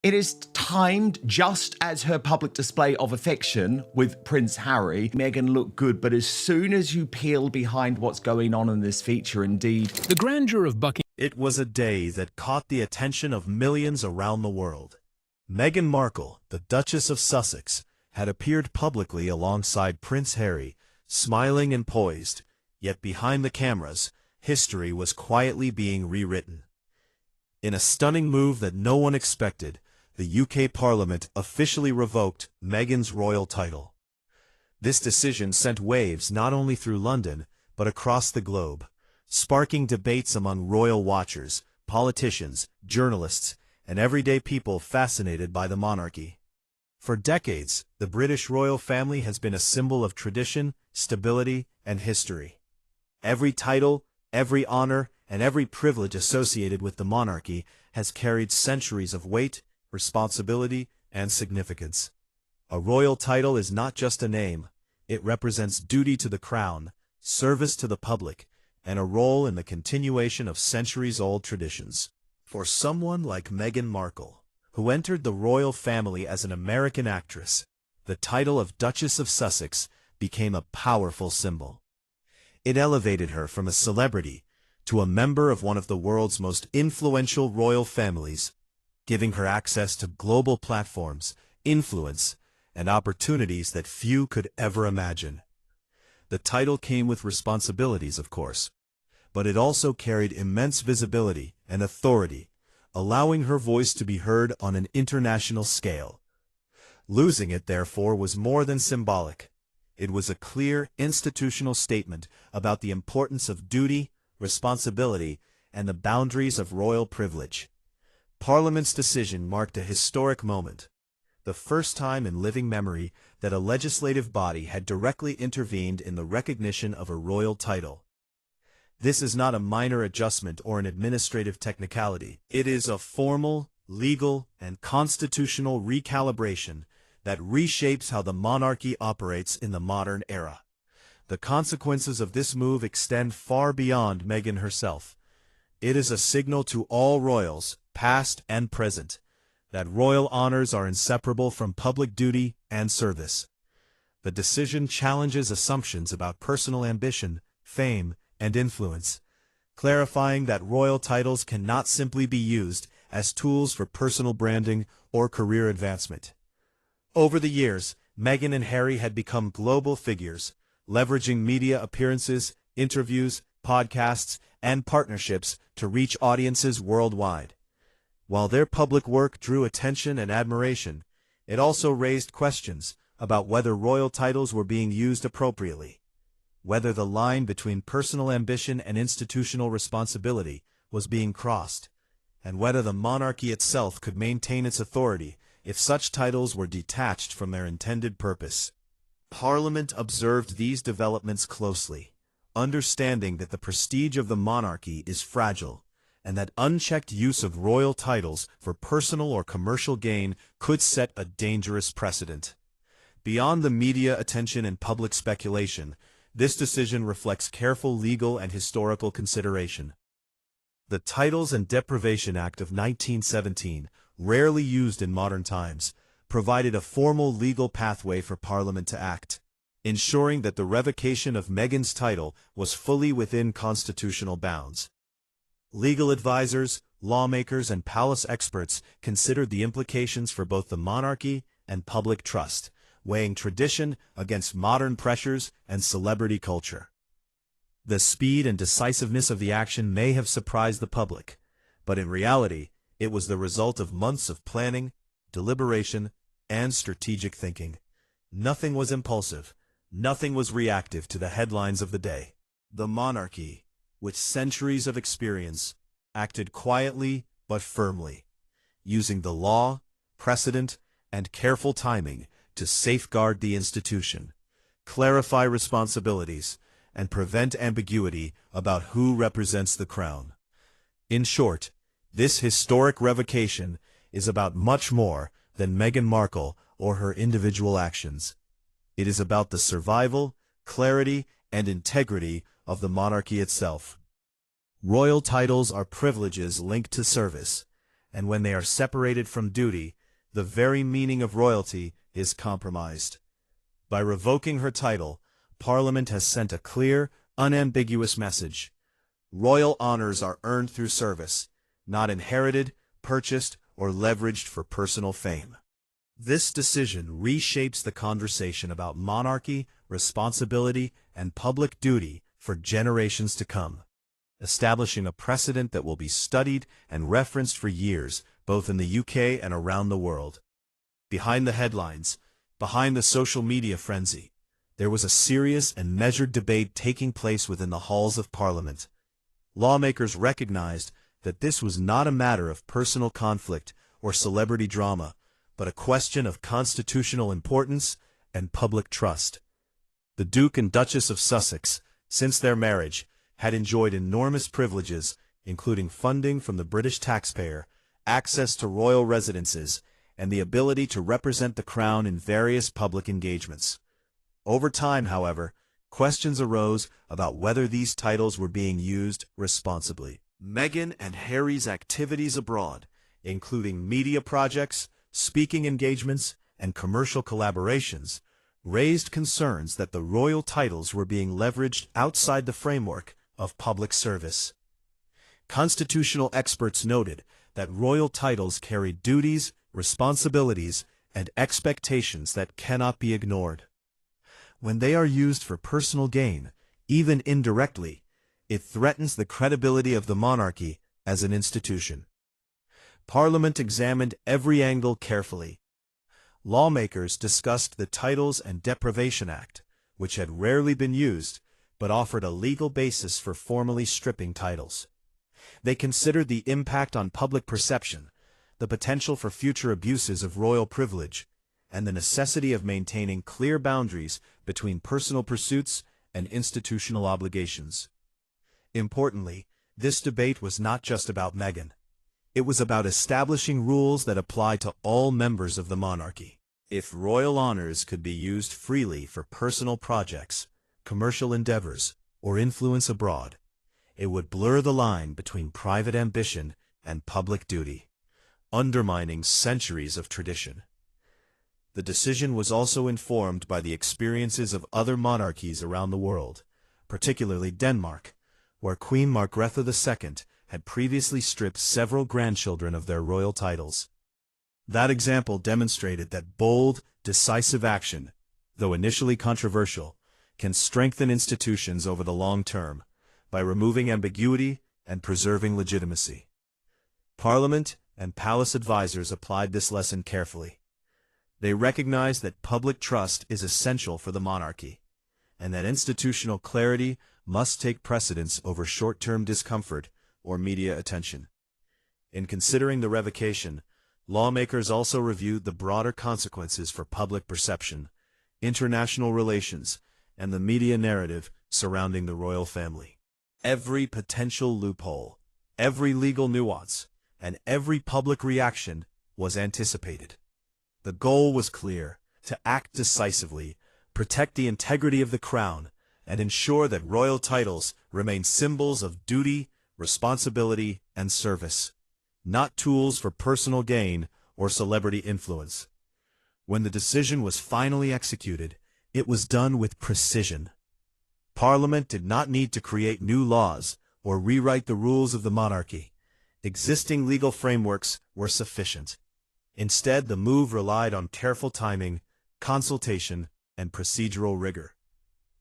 It is timed just as her public display of affection with Prince Harry. Meghan looked good, but as soon as you peel behind what's going on in this feature, indeed, The grandeur of Buckingham. It was a day that caught the attention of millions around the world. Meghan Markle, the Duchess of Sussex, had appeared publicly alongside Prince Harry, smiling and poised, yet behind the cameras, history was quietly being rewritten. In a stunning move that no one expected, the UK Parliament officially revoked Meghan's royal title. This decision sent waves not only through London, but across the globe, sparking debates among royal watchers, politicians, journalists, and everyday people fascinated by the monarchy. For decades, the British royal family has been a symbol of tradition, stability, and history. Every title, every honor, and every privilege associated with the monarchy has carried centuries of weight, responsibility, and significance. A royal title is not just a name. It represents duty to the crown, service to the public, and a role in the continuation of centuries-old traditions. For someone like Meghan Markle, who entered the royal family as an American actress, the title of Duchess of Sussex became a powerful symbol. It elevated her from a celebrity to a member of one of the world's most influential royal families, giving her access to global platforms, influence, and opportunities that few could ever imagine. The title came with responsibilities, of course, but it also carried immense visibility and authority, allowing her voice to be heard on an international scale. Losing it, therefore, was more than symbolic. It was a clear institutional statement about the importance of duty, responsibility, and the boundaries of royal privilege. Parliament's decision marked a historic moment, the first time in living memory that a legislative body had directly intervened in the recognition of a royal title. This is not a minor adjustment or an administrative technicality. It is a formal, legal, and constitutional recalibration that reshapes how the monarchy operates in the modern era. The consequences of this move extend far beyond Meghan herself. It is a signal to all royals, past and present, that royal honors are inseparable from public duty and service. The decision challenges assumptions about personal ambition, fame, and influence, clarifying that royal titles cannot simply be used as tools for personal branding or career advancement. Over the years, Meghan and Harry had become global figures, leveraging media appearances, interviews, podcasts, and partnerships to reach audiences worldwide. While their public work drew attention and admiration, it also raised questions about whether royal titles were being used appropriately, whether the line between personal ambition and institutional responsibility was being crossed, and whether the monarchy itself could maintain its authority if such titles were detached from their intended purpose. Parliament observed these developments closely, understanding that the prestige of the monarchy is fragile, and that unchecked use of royal titles for personal or commercial gain could set a dangerous precedent. Beyond the media attention and public speculation, this decision reflects careful legal and historical consideration. The Titles and Deprivation Act of 1917, rarely used in modern times, provided a formal legal pathway for Parliament to act, ensuring that the revocation of Meghan's title was fully within constitutional bounds. Legal advisors, lawmakers, and palace experts considered the implications for both the monarchy and public trust, weighing tradition against modern pressures and celebrity culture. The speed and decisiveness of the action may have surprised the public, but in reality, it was the result of months of planning, deliberation, and strategic thinking. Nothing was impulsive, nothing was reactive to the headlines of the day. The monarchy, with centuries of experience, acted quietly but firmly, using the law, precedent, and careful timing to safeguard the institution, clarify responsibilities, and prevent ambiguity about who represents the crown. In short, this historic revocation is about much more than Meghan Markle or her individual actions. It is about the survival, clarity, and integrity of the monarchy itself. Royal titles are privileges linked to service, and when they are separated from duty, the very meaning of royalty is compromised. By revoking her title, Parliament has sent a clear, unambiguous message. Royal honors are earned through service, not inherited, purchased, or leveraged for personal fame. This decision reshapes the conversation about monarchy, responsibility, and public duty for generations to come, establishing a precedent that will be studied and referenced for years, both in the UK and around the world. Behind the headlines, behind the social media frenzy, there was a serious and measured debate taking place within the halls of Parliament. Lawmakers recognized that this was not a matter of personal conflict or celebrity drama, but a question of constitutional importance and public trust. The Duke and Duchess of Sussex, since their marriage, had enjoyed enormous privileges, including funding from the British taxpayer, access to royal residences, and the ability to represent the crown in various public engagements. Over time, however, questions arose about whether these titles were being used responsibly. Meghan and Harry's activities abroad, including media projects, speaking engagements, and commercial collaborations, raised concerns that the royal titles were being leveraged outside the framework of public service. Constitutional experts noted that royal titles carry duties, responsibilities, and expectations that cannot be ignored. When they are used for personal gain, even indirectly, it threatens the credibility of the monarchy as an institution. Parliament examined every angle carefully. Lawmakers discussed the Titles and Deprivation Act, which had rarely been used, but offered a legal basis for formally stripping titles. They considered the impact on public perception, the potential for future abuses of royal privilege, and the necessity of maintaining clear boundaries between personal pursuits and institutional obligations. Importantly, this debate was not just about Meghan. It was about establishing rules that apply to all members of the monarchy. If royal honors could be used freely for personal projects, commercial endeavors, or influence abroad, it would blur the line between private ambition and public duty, undermining centuries of tradition. The decision was also informed by the experiences of other monarchies around the world, particularly Denmark, where Queen Margrethe II had previously stripped several grandchildren of their royal titles. That example demonstrated that bold, decisive action, though initially controversial, can strengthen institutions over the long term by removing ambiguity and preserving legitimacy. Parliament and palace advisors applied this lesson carefully. They recognized that public trust is essential for the monarchy, and that institutional clarity must take precedence over short-term discomfort or media attention. In considering the revocation, lawmakers also reviewed the broader consequences for public perception, international relations, and the media narrative surrounding the royal family. Every potential loophole, every legal nuance, and every public reaction was anticipated. The goal was clear: to act decisively, protect the integrity of the crown, and ensure that royal titles remain symbols of duty, responsibility, and service, not tools for personal gain or celebrity influence. When the decision was finally executed, it was done with precision. Parliament did not need to create new laws or rewrite the rules of the monarchy. Existing legal frameworks were sufficient. Instead, the move relied on careful timing, consultation, and procedural rigor.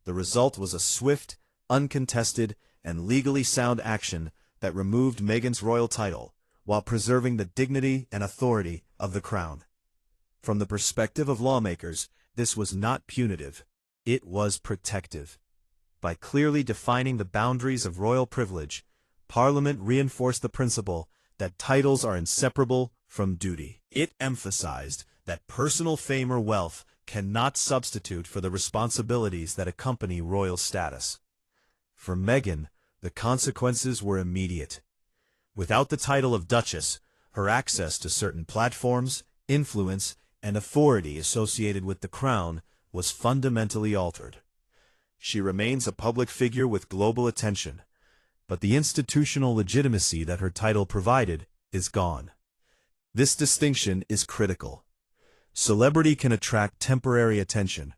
The result was a swift, uncontested, and legally sound action that removed Meghan's royal title, while preserving the dignity and authority of the crown. From the perspective of lawmakers, this was not punitive. It was protective. By clearly defining the boundaries of royal privilege, Parliament reinforced the principle that titles are inseparable from duty. It emphasized that personal fame or wealth cannot substitute for the responsibilities that accompany royal status. For Meghan, the consequences were immediate. Without the title of Duchess, her access to certain platforms, influence, and authority associated with the crown was fundamentally altered. She remains a public figure with global attention, but the institutional legitimacy that her title provided is gone. This distinction is critical. Celebrity can attract temporary attention,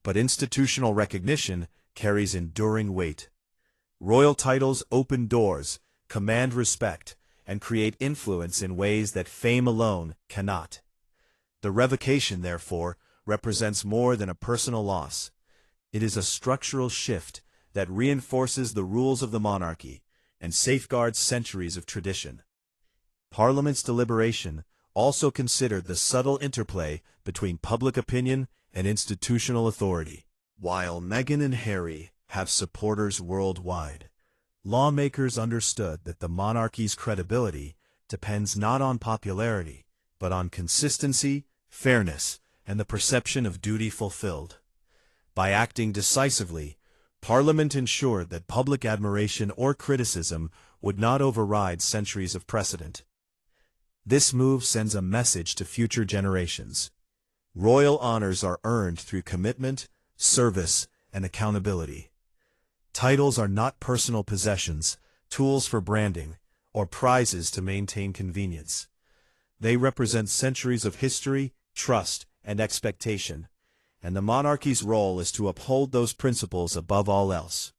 but institutional recognition carries enduring weight. Royal titles open doors, command respect, and create influence in ways that fame alone cannot. The revocation, therefore, represents more than a personal loss. It is a structural shift that reinforces the rules of the monarchy and safeguards centuries of tradition. Parliament's deliberation also considered the subtle interplay between public opinion and institutional authority. While Meghan and Harry have supporters worldwide, lawmakers understood that the monarchy's credibility depends not on popularity, but on consistency, fairness, and the perception of duty fulfilled. By acting decisively, Parliament ensured that public admiration or criticism would not override centuries of precedent. This move sends a message to future generations. Royal honors are earned through commitment, service, and accountability. Titles are not personal possessions, tools for branding, or prizes to maintain convenience. They represent centuries of history, trust, and expectation, and the monarchy's role is to uphold those principles above all else.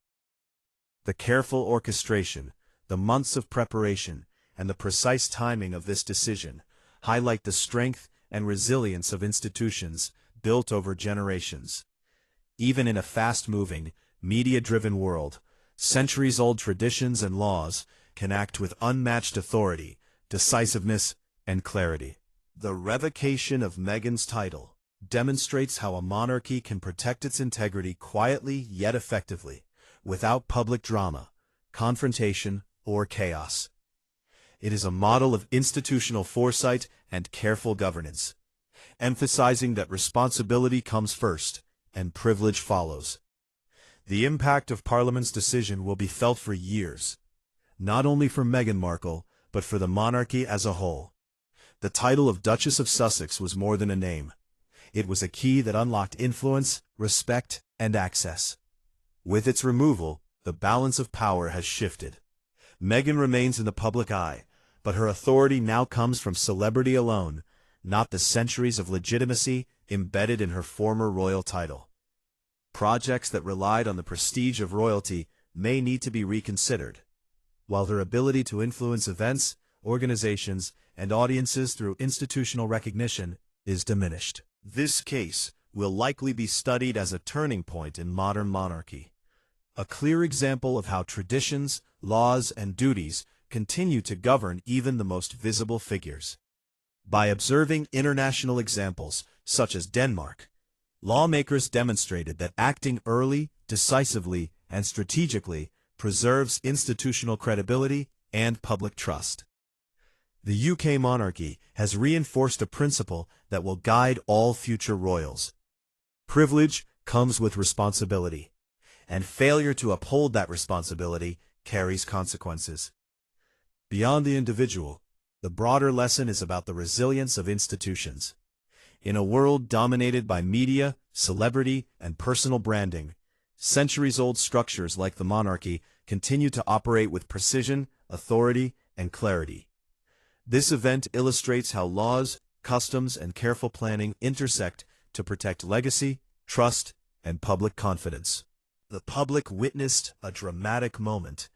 The careful orchestration, the months of preparation, and the precise timing of this decision highlight the strength and resilience of institutions built over generations. Even in a fast-moving, media-driven world, centuries-old traditions and laws can act with unmatched authority, decisiveness, and clarity. The revocation of Meghan's title demonstrates how a monarchy can protect its integrity quietly yet effectively, without public drama, confrontation, or chaos. It is a model of institutional foresight and careful governance, emphasizing that responsibility comes first and privilege follows. The impact of Parliament's decision will be felt for years, not only for Meghan Markle, but for the monarchy as a whole. The title of Duchess of Sussex was more than a name. It was a key that unlocked influence, respect, and access. With its removal, the balance of power has shifted. Meghan remains in the public eye, but her authority now comes from celebrity alone, not the centuries of legitimacy embedded in her former royal title. Projects that relied on the prestige of royalty may need to be reconsidered, while her ability to influence events, organizations, and audiences through institutional recognition is diminished. This case will likely be studied as a turning point in modern monarchy, a clear example of how traditions, laws, and duties continue to govern even the most visible figures. By observing international examples, such as Denmark, lawmakers demonstrated that acting early, decisively, and strategically preserves institutional credibility and public trust. The UK monarchy has reinforced a principle that will guide all future royals. Privilege comes with responsibility, and failure to uphold that responsibility carries consequences. Beyond the individual, the broader lesson is about the resilience of institutions. In a world dominated by media, celebrity, and personal branding, centuries-old structures like the monarchy continue to operate with precision, authority, and clarity. This event illustrates how laws, customs, and careful planning intersect to protect legacy, trust, and public confidence. The public witnessed a dramatic moment,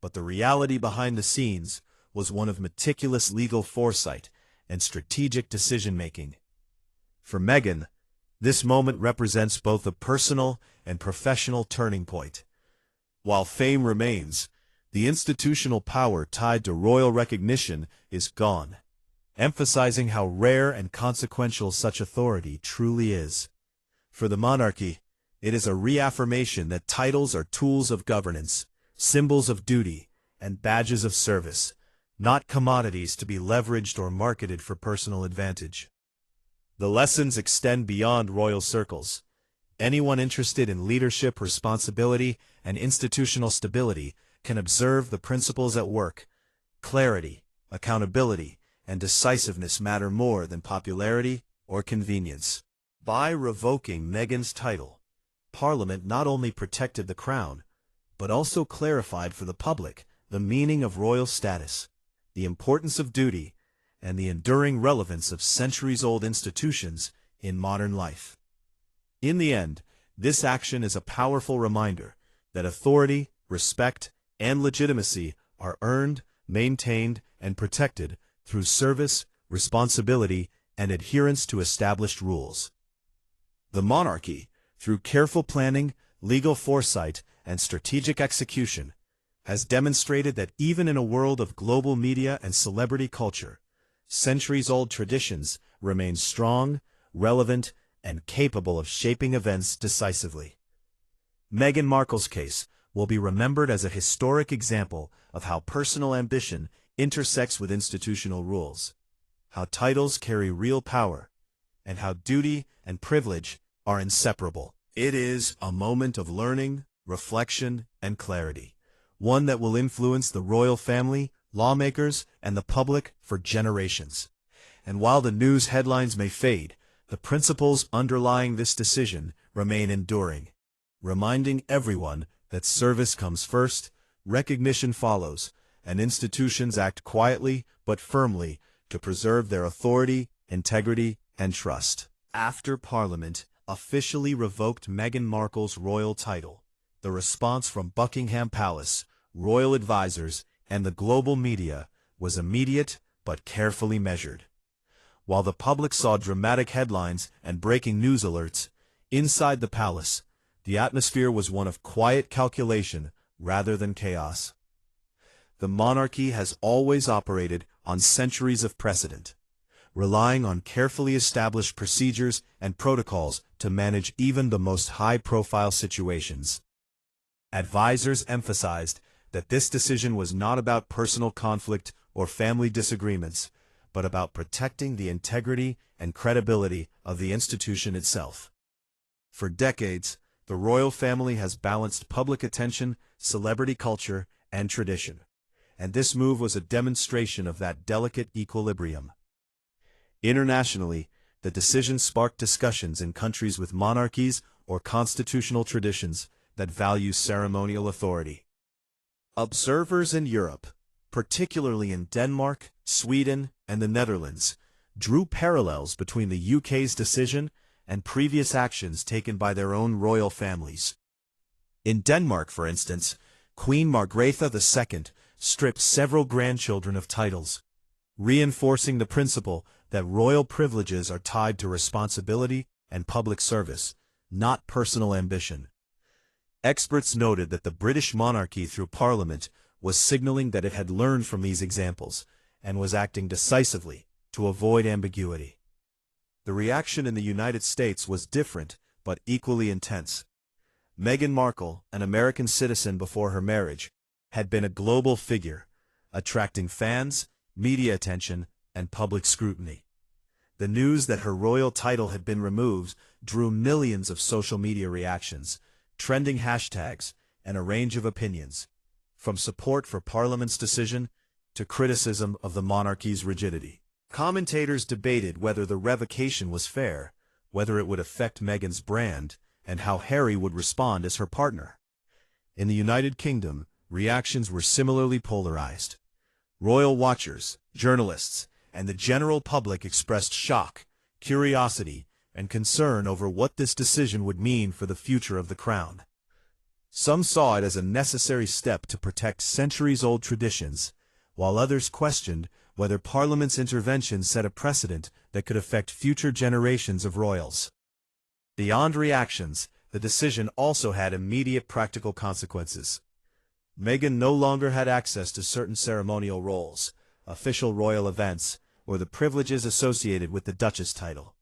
but the reality behind the scenes was one of meticulous legal foresight and strategic decision-making. For Meghan, this moment represents both a personal and professional turning point. While fame remains, the institutional power tied to royal recognition is gone, emphasizing how rare and consequential such authority truly is. For the monarchy, it is a reaffirmation that titles are tools of governance, symbols of duty, and badges of service, not commodities to be leveraged or marketed for personal advantage. The lessons extend beyond royal circles. Anyone interested in leadership, responsibility, and institutional stability can observe the principles at work. Clarity, accountability, and decisiveness matter more than popularity or convenience. By revoking Meghan's title, Parliament not only protected the crown, but also clarified for the public the meaning of royal status, the importance of duty, and the enduring relevance of centuries-old institutions in modern life. In the end, this action is a powerful reminder that authority, respect, and legitimacy are earned, maintained, and protected through service, responsibility, and adherence to established rules. The monarchy, through careful planning, legal foresight, and strategic execution, has demonstrated that even in a world of global media and celebrity culture, centuries-old traditions remain strong, relevant, and capable of shaping events decisively. Meghan Markle's case will be remembered as a historic example of how personal ambition intersects with institutional rules, how titles carry real power, and how duty and privilege are inseparable. It is a moment of learning, reflection, and clarity, one that will influence the royal family, lawmakers, and the public for generations. And while the news headlines may fade, the principles underlying this decision remain enduring, reminding everyone that service comes first, recognition follows, and institutions act quietly but firmly to preserve their authority, integrity, and trust. After Parliament officially revoked Meghan Markle's royal title, the response from Buckingham Palace, royal advisors, and the global media was immediate but carefully measured. While the public saw dramatic headlines and breaking news alerts, inside the palace, the atmosphere was one of quiet calculation rather than chaos. The monarchy has always operated on centuries of precedent, relying on carefully established procedures and protocols to manage even the most high-profile situations. Advisors emphasized that this decision was not about personal conflict or family disagreements, but about protecting the integrity and credibility of the institution itself. For decades, the royal family has balanced public attention, celebrity culture, and tradition, and this move was a demonstration of that delicate equilibrium. Internationally, the decision sparked discussions in countries with monarchies or constitutional traditions that value ceremonial authority. Observers in Europe, particularly in Denmark, Sweden, and the Netherlands, drew parallels between the UK's decision and previous actions taken by their own royal families. In Denmark, for instance, Queen Margrethe II stripped several grandchildren of titles, reinforcing the principle that royal privileges are tied to responsibility and public service, not personal ambition. Experts noted that the British monarchy through Parliament was signaling that it had learned from these examples and was acting decisively to avoid ambiguity. The reaction in the United States was different but equally intense. Meghan Markle, an American citizen before her marriage, had been a global figure, attracting fans, media attention, and public scrutiny. The news that her royal title had been removed drew millions of social media reactions, trending hashtags, and a range of opinions, from support for Parliament's decision to criticism of the monarchy's rigidity. Commentators debated whether the revocation was fair, whether it would affect Meghan's brand, and how Harry would respond as her partner. In the United Kingdom, reactions were similarly polarized. Royal watchers, journalists, and the general public expressed shock, curiosity, and concern over what this decision would mean for the future of the crown. Some saw it as a necessary step to protect centuries-old traditions, while others questioned whether Parliament's intervention set a precedent that could affect future generations of royals. Beyond reactions, the decision also had immediate practical consequences. Meghan no longer had access to certain ceremonial roles, official royal events, or the privileges associated with the Duchess title.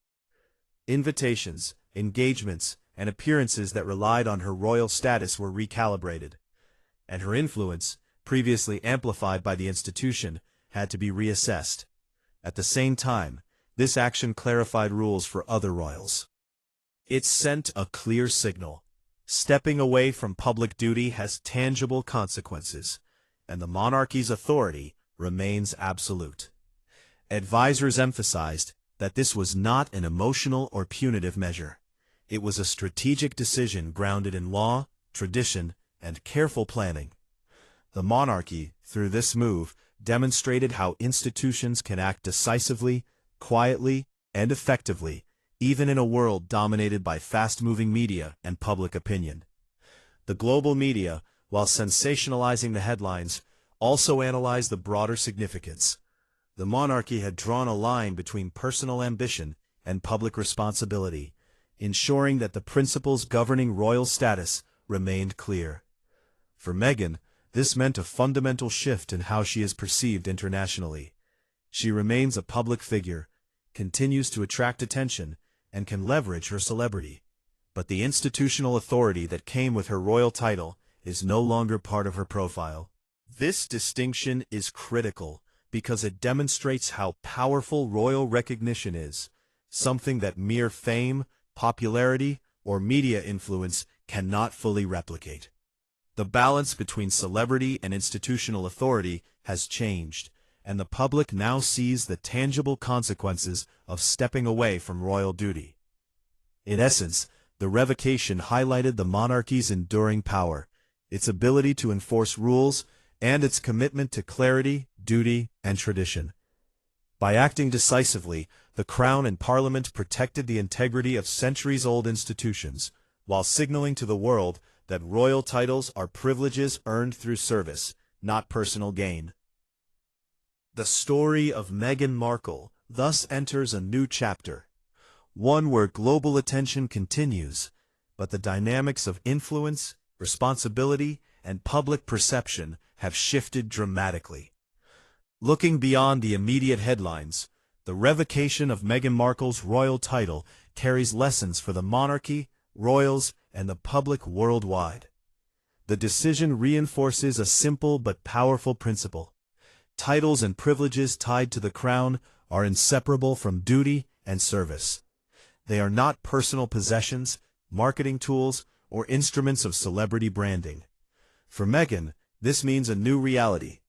Invitations, engagements, and appearances that relied on her royal status were recalibrated, and her influence, previously amplified by the institution, had to be reassessed. At the same time, this action clarified rules for other royals. It sent a clear signal. Stepping away from public duty has tangible consequences, and the monarchy's authority remains absolute. Advisors emphasized that this was not an emotional or punitive measure. It was a strategic decision grounded in law, tradition, and careful planning. The monarchy, through this move, demonstrated how institutions can act decisively, quietly, and effectively, even in a world dominated by fast-moving media and public opinion. The global media, while sensationalizing the headlines, also analyzed the broader significance. The monarchy had drawn a line between personal ambition and public responsibility, ensuring that the principles governing royal status remained clear. For Meghan, this meant a fundamental shift in how she is perceived internationally. She remains a public figure, continues to attract attention, and can leverage her celebrity. But the institutional authority that came with her royal title is no longer part of her profile. This distinction is critical because it demonstrates how powerful royal recognition is, something that mere fame, popularity, or media influence cannot fully replicate. The balance between celebrity and institutional authority has changed, and the public now sees the tangible consequences of stepping away from royal duty. In essence, the revocation highlighted the monarchy's enduring power, its ability to enforce rules, and its commitment to clarity, duty, and tradition. By acting decisively, the Crown and Parliament protected the integrity of centuries-old institutions, while signaling to the world that royal titles are privileges earned through service, not personal gain. The story of Meghan Markle thus enters a new chapter, one where global attention continues, but the dynamics of influence, responsibility, and public perception have shifted dramatically. Looking beyond the immediate headlines, the revocation of Meghan Markle's royal title carries lessons for the monarchy, royals, and the public worldwide. The decision reinforces a simple but powerful principle. Titles and privileges tied to the crown are inseparable from duty and service. They are not personal possessions, marketing tools, or instruments of celebrity branding. For Meghan, this means a new reality.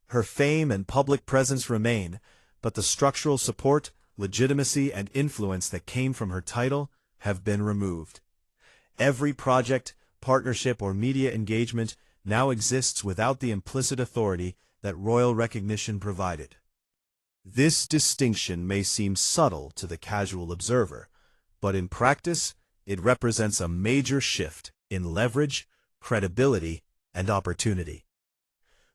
Her fame and public presence remain, but the structural support, legitimacy, and influence that came from her title have been removed. Every project, partnership, or media engagement now exists without the implicit authority that royal recognition provided. This distinction may seem subtle to the casual observer, but in practice, it represents a major shift in leverage, credibility, and opportunity.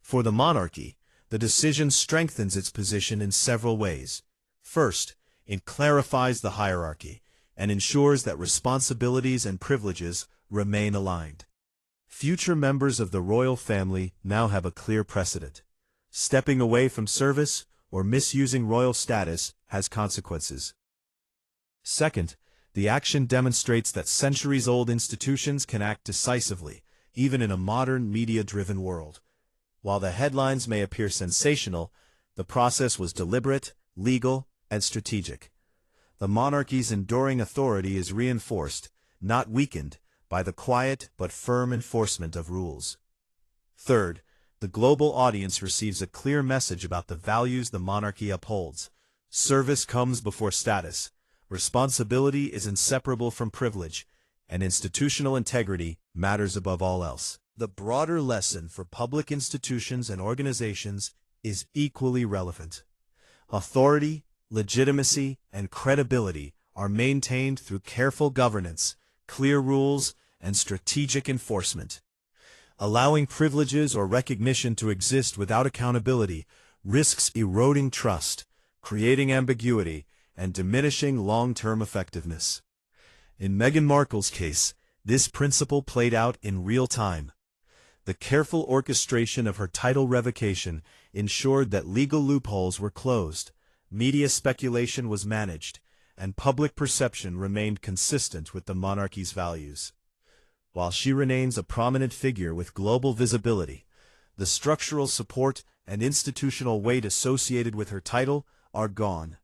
For the monarchy, the decision strengthens its position in several ways. First, it clarifies the hierarchy and ensures that responsibilities and privileges remain aligned. Future members of the royal family now have a clear precedent. Stepping away from service or misusing royal status has consequences. Second, the action demonstrates that centuries-old institutions can act decisively, even in a modern media-driven world. While the headlines may appear sensational, the process was deliberate, legal, and strategic. The monarchy's enduring authority is reinforced, not weakened, by the quiet but firm enforcement of rules. Third, the global audience receives a clear message about the values the monarchy upholds. Service comes before status, responsibility is inseparable from privilege, and institutional integrity matters above all else. The broader lesson for public institutions and organizations is equally relevant. Authority, legitimacy, and credibility are maintained through careful governance, clear rules, and strategic enforcement. Allowing privileges or recognition to exist without accountability risks eroding trust, creating ambiguity, and diminishing long-term effectiveness. In Meghan Markle's case, this principle played out in real time. The careful orchestration of her title revocation ensured that legal loopholes were closed, media speculation was managed, and public perception remained consistent with the monarchy's values. While she remains a prominent figure with global visibility, the structural support and institutional weight associated with her title are gone.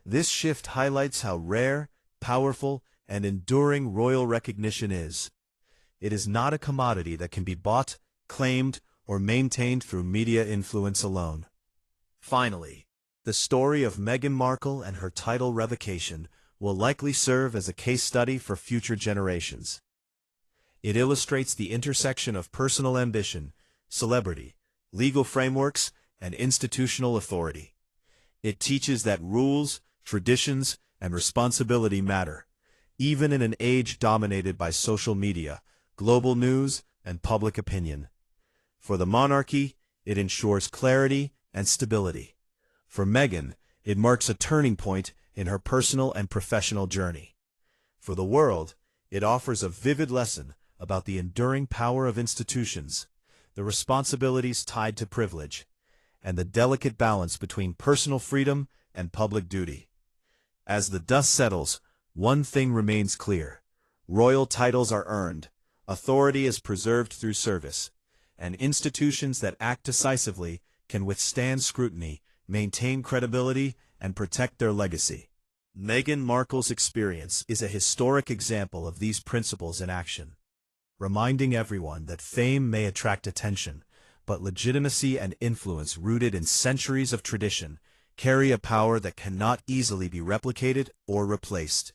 This shift highlights how rare, powerful, and enduring royal recognition is. It is not a commodity that can be bought, claimed, or maintained through media influence alone. Finally, the story of Meghan Markle and her title revocation will likely serve as a case study for future generations. It illustrates the intersection of personal ambition, celebrity, legal frameworks, and institutional authority. It teaches that rules, traditions, and responsibility matter, even in an age dominated by social media, global news, and public opinion. For the monarchy, it ensures clarity and stability. For Meghan, it marks a turning point in her personal and professional journey. For the world, it offers a vivid lesson about the enduring power of institutions, the responsibilities tied to privilege, and the delicate balance between personal freedom and public duty. As the dust settles, one thing remains clear: royal titles are earned, authority is preserved through service, and institutions that act decisively can withstand scrutiny, maintain credibility, and protect their legacy. Meghan Markle's experience is a historic example of these principles in action, reminding everyone that fame may attract attention, but legitimacy and influence rooted in centuries of tradition carry a power that cannot easily be replicated or replaced.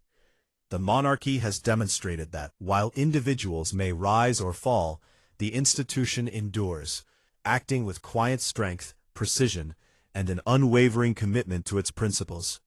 The monarchy has demonstrated that, while individuals may rise or fall, the institution endures, acting with quiet strength, precision, and an unwavering commitment to its principles.